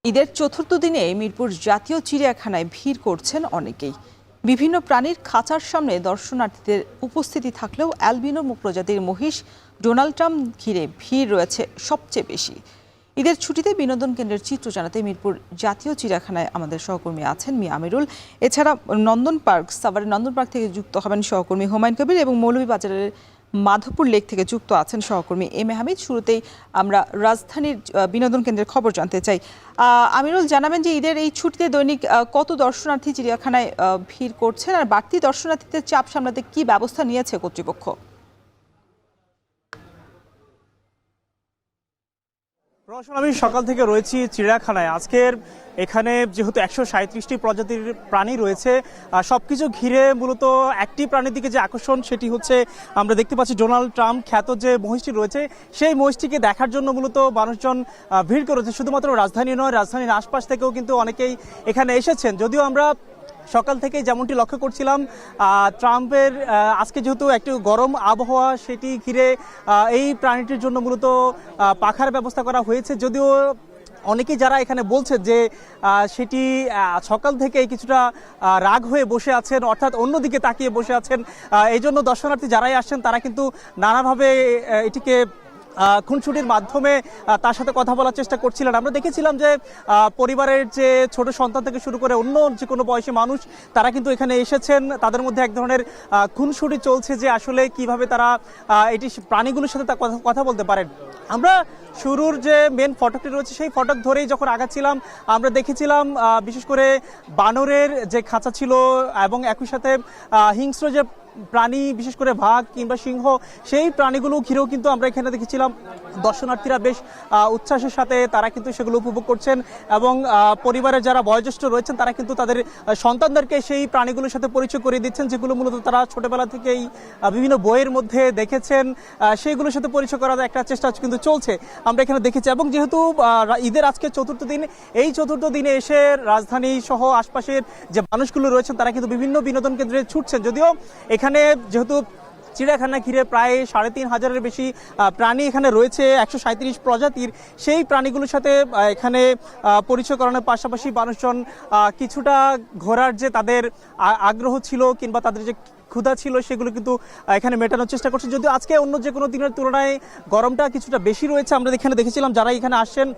ঈদের চতুর্থ দিনে মিরপুর জাতীয় চিড়িয়াখানায় ভিড় করছেন অনেকেই। বিভিন্ন প্রাণীর খাঁচার সামনে দর্শনার্থীদের উপস্থিতি থাকলেও অ্যালবিনো প্রজাতির মহিষ ডোনাল্ড ট্রাম্প ঘিরে ভিড় রয়েছে সবচেয়ে বেশি। ঈদের ছুটিতে বিনোদন কেন্দ্রের চিত্র জানাতে মিরপুর জাতীয় চিড়িয়াখানায় আমাদের সহকর্মী আছেন মিয়া আমিরুল। এছাড়া নন্দন পার্ক থেকে যুক্ত হবেন সহকর্মী হুমায়ুন কবির এবং মৌলভীবাজারের মাধবপুর লেক থেকে যুক্ত আছেন সহকর্মী এম এ হামিদ। শুরুতেই আমরা রাজধানীর বিনোদন কেন্দ্রের খবর জানতে চাই। আমিরুল, জানাবেন যে ঈদের এই ছুটিতে দৈনিক কত দর্শনার্থী চিড়িয়াখানায় ভিড় করছেন, আর বাড়তি দর্শনার্থীদের চাপ সামলাতে কি ব্যবস্থা নিয়েছে কর্তৃপক্ষ? আমি সকাল থেকে রয়েছি চিড়িয়াখানায়। আজকের এখানে যেহেতু 137টি প্রজাতির প্রাণী রয়েছে, সবকিছু ঘিরে মূলত একটি প্রাণীর দিকে যে আকর্ষণ সেটি হচ্ছে আমরা দেখতে পাচ্ছি ডোনাল্ড ট্রাম্প খ্যাত যে মহিষটি রয়েছে সেই মহিষটিকে দেখার জন্য মূলত মানুষজন ভিড় করেছে। শুধুমাত্র রাজধানী নয়, রাজধানীর আশপাশ থেকেও কিন্তু অনেকেই এখানে এসেছেন। যদিও আমরা সকাল থেকে যেমনটি লক্ষ্য করছিলাম, ট্রাম্পের আজকে যেহেতু একটু গরম আবহাওয়া, সেটি ঘিরে এই প্রাণীটির জন্য মূলত পাখার ব্যবস্থা করা হয়েছে। যদিও অনেকেই যারা এখানে বলছে যে সেটি সকাল থেকেই কিছুটা রাগ হয়ে বসে আছেন, অর্থাৎ অন্যদিকে তাকিয়ে বসে আছেন। এই জন্য দর্শনার্থী যারাই আসছেন তারা কিন্তু নানাভাবে এটিকে খুনসুটির মাধ্যমে তার সাথে কথা বলার চেষ্টা করছিলেন। আমরা দেখেছিলাম যে পরিবারের যে ছোট সন্তান থেকে শুরু করে অন্য যে কোনো বয়সী মানুষ তারা কিন্তু এখানে এসেছেন। তাদের মধ্যে এক ধরনের খুনসুটি চলছে যে আসলে কিভাবে তারা এটি প্রাণীগুলোর সাথে কথা বলতে পারেন। আমরা শুরুর যে মেন ফটকটি রয়েছে সেই ফটক ধরেই যখন আগাচ্ছিলাম আমরা দেখেছিলাম বিশেষ করে বানরের যে খাঁচা ছিল এবং একই সাথে হিংস্র যে প্রাণী, বিশেষ করে বাঘ কিংবা সিংহ, সেই প্রাণীগুলো ঘিরেও কিন্তু আমরা এখানে দেখেছিলাম দর্শনার্থীরা বেশ উচ্ছ্বাসের সাথে তারা কিন্তু সেগুলো উপভোগ করছেন। এবং পরিবারের যারা বয়োজ্যেষ্ঠ রয়েছেন তারা কিন্তু তাদের সন্তানদেরকে সেই প্রাণীগুলোর সাথে পরিচয় করিয়ে দিচ্ছেন, যেগুলো মূলত তারা ছোটবেলা থেকেই বিভিন্ন বইয়ের মধ্যে দেখেছেন। সেইগুলোর সাথে পরিচয় করার একটা চেষ্টা কিন্তু চলছে আমরা এখানে দেখেছি। এবং যেহেতু ঈদের আজকে চতুর্থ দিন, এই চতুর্থ দিনে এসে রাজধানী সহ আশপাশের যে মানুষগুলো রয়েছেন তারা কিন্তু বিভিন্ন বিনোদন কেন্দ্রে ছুটছেন। যদিও এখানে যেহেতু চিড়িয়াখানা ঘিরে প্রায় 3,500-এর বেশি প্রাণী এখানে রয়েছে, 137 প্রজাতির, সেই প্রাণীগুলোর সাথে এখানে পরিচয় করানোর পাশাপাশি মানুষজন কিছুটা ঘোরার যে তাদের আগ্রহ ছিল কিংবা তাদের যে ক্ষুধা ছিল সেগুলো কিন্তু এখানে মেটানোর চেষ্টা করছে। যদিও আজকে অন্য যে কোনো দিনের তুলনায় গরমটা কিছুটা বেশি রয়েছে। আমরা এখানে দেখেছিলাম যারা এখানে আসছেন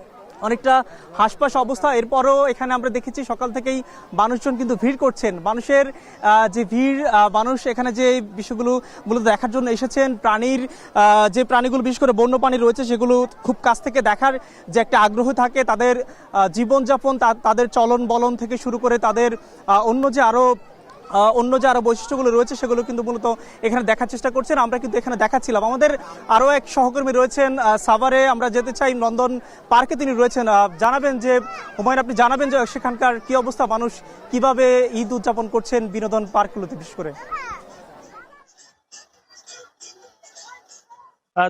অনেকটা হাসপাস অবস্থা। এরপরও এখানে আমরা দেখেছি সকাল থেকেই মানুষজন কিন্তু ভিড় করছেন। মানুষের যে ভিড়, মানুষ এখানে যে বিষয়গুলো মূলত দেখার জন্য এসেছেন, প্রাণীর যে প্রাণীগুলো বিশেষ করে বন্যপ্রাণী রয়েছে সেগুলো খুব কাছ থেকে দেখার যে একটা আগ্রহ থাকে, তাদের জীবনযাপন, তাদের চলন বলন থেকে শুরু করে তাদের অন্য যে আরো বৈশিষ্ট্যগুলো রয়েছে সেগুলো কিন্তু মূলত এখানে দেখার চেষ্টা করছেন। আমরা কিন্তু এখানে দেখাচ্ছিলাম। আমাদের আরো এক সহকর্মী রয়েছেন সাভারে, আমরা যেতে চাই নন্দন পার্কে, তিনি রয়েছেন। জানাবেন যে হুমায়ুন, আপনি জানাবেন যে সেখানকার কি অবস্থা, মানুষ কিভাবে ঈদ উদযাপন করছেন বিনোদন পার্কগুলোতে বিশেষ করে।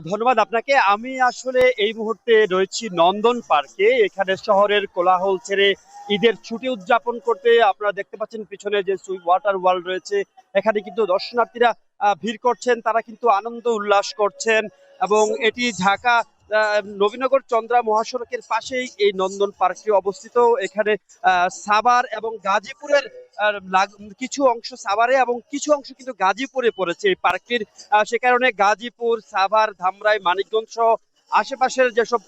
ধন্যবাদ আপনাকে। আমি আসলে এই মুহূর্তে রয়েছি নন্দন পার্কে। এখানে শহরের কোলাহল ছেড়ে ঈদের ছুটি উদযাপন করতে আপনারা দেখতে পাচ্ছেন পিছনে যে ওয়াটার ওয়ার্ল্ড রয়েছে, এখানে কিন্তু দর্শনার্থীরা ভিড় করছেন, তারা কিন্তু আনন্দ উল্লাস করছেন। এবং এটি ঢাকা নবীনগর চন্দ্রা মহাসড়কের পাশেই এই নন্দন পার্কটি অবস্থিত। এখানে সাভার এবং গাজীপুরের কিছু অংশ সাভারে এবং কিছু অংশ কিন্তু গাজীপুরে পড়েছে এই পার্কটির। সে কারণে গাজীপুর, সাভার, ধামরাই, মানিকগঞ্জ সহ আশেপাশের যেসব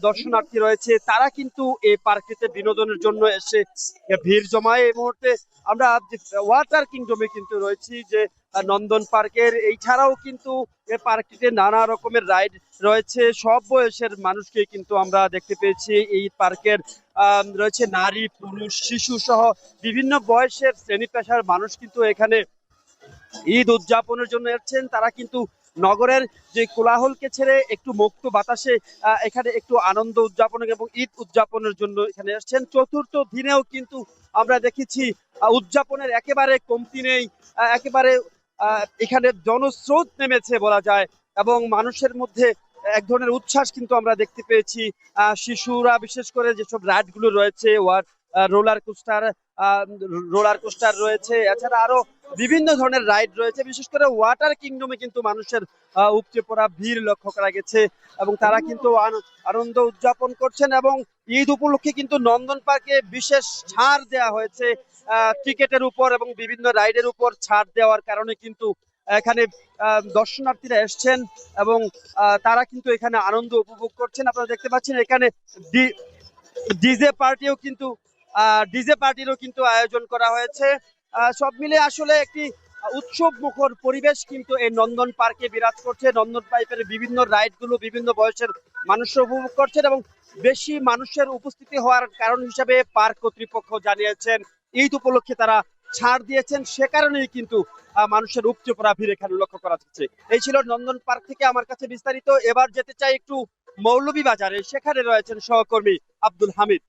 দর্শনার্থী রয়েছে তারা কিন্তু এই পার্কটিতে বিনোদনের জন্য এসে ভিড় জমায়। এই মুহূর্তে আমরা ওয়াটার কিংডমে কিন্তু রয়েছি, যে নন্দন পার্কের। এছাড়াও কিন্তু এই পার্কটিতে নানা রকমের রাইড রয়েছে, সব বয়সের মানুষকে কিন্তু আমরা দেখতে পেয়েছি এই পার্কের। রয়েছে নারী, পুরুষ, শিশু সহ বিভিন্ন বয়সের শ্রেণী পেশার মানুষ কিন্তু এখানে ঈদ উদযাপনের জন্য এসেছেন। তারা কিন্তু নগরের যে কোলাহলকে ছেড়ে একটু মুক্ত বাতাসে এখানে একটু আনন্দ উদযাপন এবং ঈদ উদযাপনের জন্য এখানে এসেছেন। চতুর্থ দিনেও কিন্তু আমরা দেখেছি উদযাপনের একেবারে কমতি নেই, একেবারে এখানে জনস্রোত নেমেছে বলা যায়। এবং মানুষের মধ্যে এক ধরনের উচ্ছ্বাস কিন্তু আমরা দেখতে পেয়েছি। শিশুরা বিশেষ করে যেসব রাইড গুলো রয়েছে, রোলার কোস্টার রয়েছে, এছাড়া আরো বিভিন্ন ধরনের রাইড রয়েছে। বিশেষ করে ওয়াটার কিংডমে কিন্তু মানুষের উপচে পড়া ভিড় লক্ষ্য করা গেছে এবং তারা কিন্তু আনন্দ উদযাপন করছেন এবং ঈদ উপলক্ষে কিন্তু নন্দন পার্কে বিশেষ ছাড় দেওয়া হয়েছে টিকেটের উপর এবং বিভিন্ন রাইডের উপর ছাড় দেওয়ার কারণে কিন্তু এখানে দর্শনার্থীরা এসছেন এবং তারা কিন্তু এখানে আনন্দ উপভোগ করছেন। আপনারা দেখতে পাচ্ছেন এখানে ডিজে পার্টিরও কিন্তু আয়োজন করা হয়েছে। সব মিলে আসলে একটি উৎসব মুখর পরিবেশ কিন্তু এই নন্দন পার্কে বিরাজ করছে। নন্দন পার্কের বিভিন্ন রাইড গুলো বিভিন্ন বয়সের মানুষরা উপভোগ করছেন এবং বেশি মানুষের উপস্থিতি হওয়ার কারণ হিসেবে পার্ক কর্তৃপক্ষ জানিয়েছেন ঈদ উপলক্ষে তারা ছাড় দিয়েছেন, সে কারণেই কিন্তু মানুষের উপচে পড়া ভিড় এখানে লক্ষ্য করা যাচ্ছে। এই ছিল নন্দন পার্ক থেকে আমার কাছে বিস্তারিত। এবার যেতে চাই একটু মৌলভীবাজারে, সেখানে রয়েছেন সহকর্মী আব্দুল হামিদ।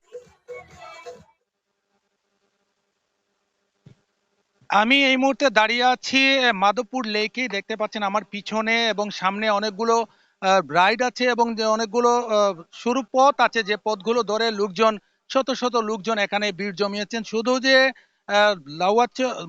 আমি এই মুহূর্তে দাঁড়িয়ে আছি মাধবপুর লেকে। দেখতে পাচ্ছেন আমার পিছনে এবং সামনে অনেকগুলো রাইড আছে এবং যে অনেকগুলো সরু পথ আছে, যে পথগুলো ধরে লোকজন শত শত লোকজন এখানে ভিড় জমিয়েছেন। শুধু যে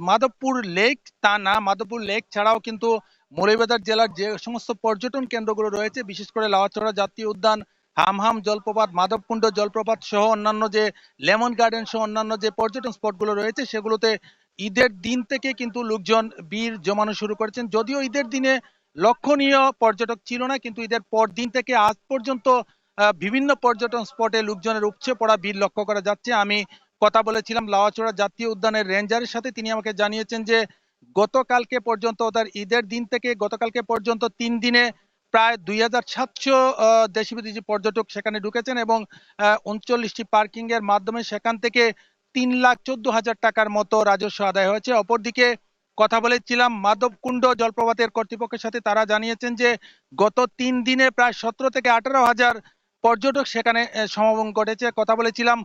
মাধবপুর লেক তা না, মাধবপুর লেক ছাড়াও কিন্তু মৌলভীবাজার জেলার যে সমস্ত পর্যটন কেন্দ্রগুলো রয়েছে, বিশেষ করে লাউয়াচড়া জাতীয় উদ্যান, হামহাম জলপ্রপাত, মাধবকুণ্ড জলপ্রপাত সহ অন্যান্য যে লেমন গার্ডেন সহ অন্যান্য যে পর্যটন স্পটগুলো রয়েছে, সেগুলোতে ঈদের দিন থেকে কিন্তু লোকজন ভিড় জমানো শুরু করেছেন। যদিও ঈদের দিনে লক্ষণীয় পর্যটক ছিল না, কিন্তু ঈদের পর দিন থেকে আজ পর্যন্ত বিভিন্ন পর্যটন স্পটে লোকজনের উপচে পড়া ভিড় লক্ষ্য করা যাচ্ছে। আমি কথা বলেছিলাম লাউয়াচড়া জাতীয় উদ্যানের রেঞ্জারের সাথে, তিনি আমাকে জানিয়েছেন যে গতকালকে পর্যন্ত তার ঈদের দিন থেকে গতকালকে পর্যন্ত 3 দিনে প্রায় 2700 দেশি বিদেশি পর্যটক সেখানে ঢুকেছেন এবং 39টি পার্কিং এর মাধ্যমে সেখান থেকে 3,14,000 টাকার মতো রাজস্ব আদায় হয়েছে। অপরদিকে কথা বলেছিলাম মাধবকুণ্ড জলপ্রপাতের কর্তৃপক্ষের সাথে, তারা জানিয়েছেন যে গত 3 দিনে প্রায় 17 থেকে 18,000 পর্যটক সেখানে সমাগম ঘটেছে। কথা বলেছিলাম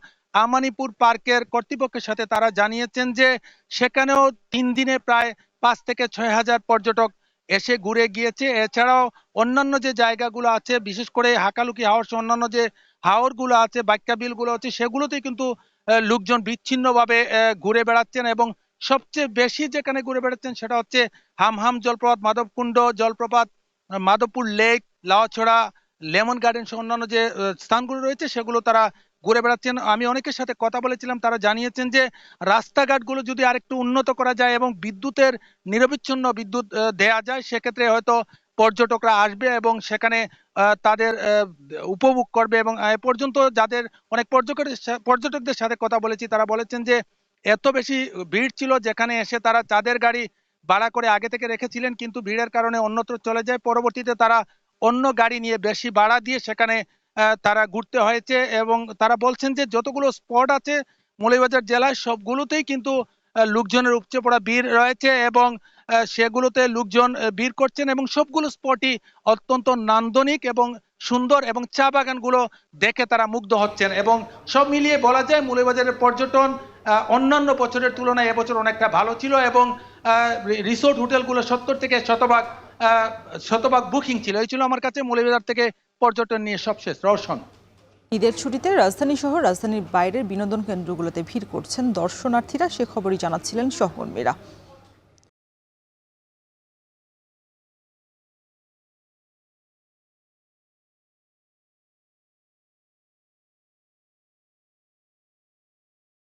আমানিপুর পার্কের কর্তৃপক্ষের সাথে, তারা জানিয়েছেন যে সেখানেও 3 দিনে প্রায় 5 থেকে 6,000 পর্যটক এসে ঘুরে গিয়েছে। এছাড়াও অন্যান্য যে জায়গাগুলো আছে, বিশেষ করে হাকালুকি হাওর অন্যান্য যে হাওরগুলো আছে, বাক্যা বিলগুলো আছে, সেগুলোতে কিন্তু লোকজন বিচ্ছিন্নভাবে ঘুরে বেড়াচ্ছেন এবং সবচেয়ে বেশি যেখানে ঘুরে বেড়াচ্ছেন সেটা হচ্ছে হামহাম জলপ্রপাত, মাধবকুণ্ড জলপ্রপাত, Madhabpur lake, Lawachara, lemon garden সহ অন্যান্য যে স্থানগুলো রয়েছে সেগুলো তারা ঘুরে বেড়াচ্ছেন। আমি অনেকের সাথে কথা বলেছিলাম, তারা জানিয়েছেন যে রাস্তাঘাটগুলো যদি আরেকটু উন্নত করা যায় এবং বিদ্যুতের নিরবিচ্ছিন্ন বিদ্যুৎ দেয়া যায়, সেক্ষেত্রে হয়তো পর্যটকরা আসবে এবং সেখানে তাদের উপভোগ করবে। এবং এ পর্যন্ত যাদের অনেক পর্যটকদের সাথে কথা বলেছি, তারা বলেছেন যে এত বেশি ভিড় ছিল, যেখানে এসে তারা চাঁদের গাড়ি ভাড়া করে আগে থেকে রেখেছিলেন, কিন্তু ভিড়ের কারণে অন্যত্র চলে যায়। পরবর্তীতে তারা অন্য গাড়ি নিয়ে বেশি ভাড়া দিয়ে সেখানে তারা ঘুরতে হয়েছে এবং তারা বলছেন যে যতগুলো স্পট আছে মৌলভীবাজার জেলায় সবগুলোতেই কিন্তু লোকজনের উপচে পড়া ভিড় রয়েছে এবং সেগুলোতে লোকজন ভিড় করছেন এবং সবগুলো স্পটই অত্যন্ত নান্দনিক এবং সুন্দর এবং চা বাগানগুলো দেখে তারা মুগ্ধ হচ্ছেন। এবং সব মিলিয়ে বলা যায় মৌলভীবাজারের পর্যটন অন্যান্য বছরের তুলনায় এবছর অনেকটা ভালো ছিল এবং রিসোর্ট হোটেলগুলো 70 থেকে শতভাগ বুকিং ছিল। এই ছিল আমার কাছে মৌলভীবাজার থেকে পর্যটন নিয়ে সবশেষ। রওশন। ঈদের ছুটিতে রাজধানী সহ রাজধানীর বাইরের বিনোদন কেন্দ্রগুলোতে ভিড় করছেন দর্শনার্থীরা, সে খবরই জানাচ্ছিলেন সহকর্মীরা।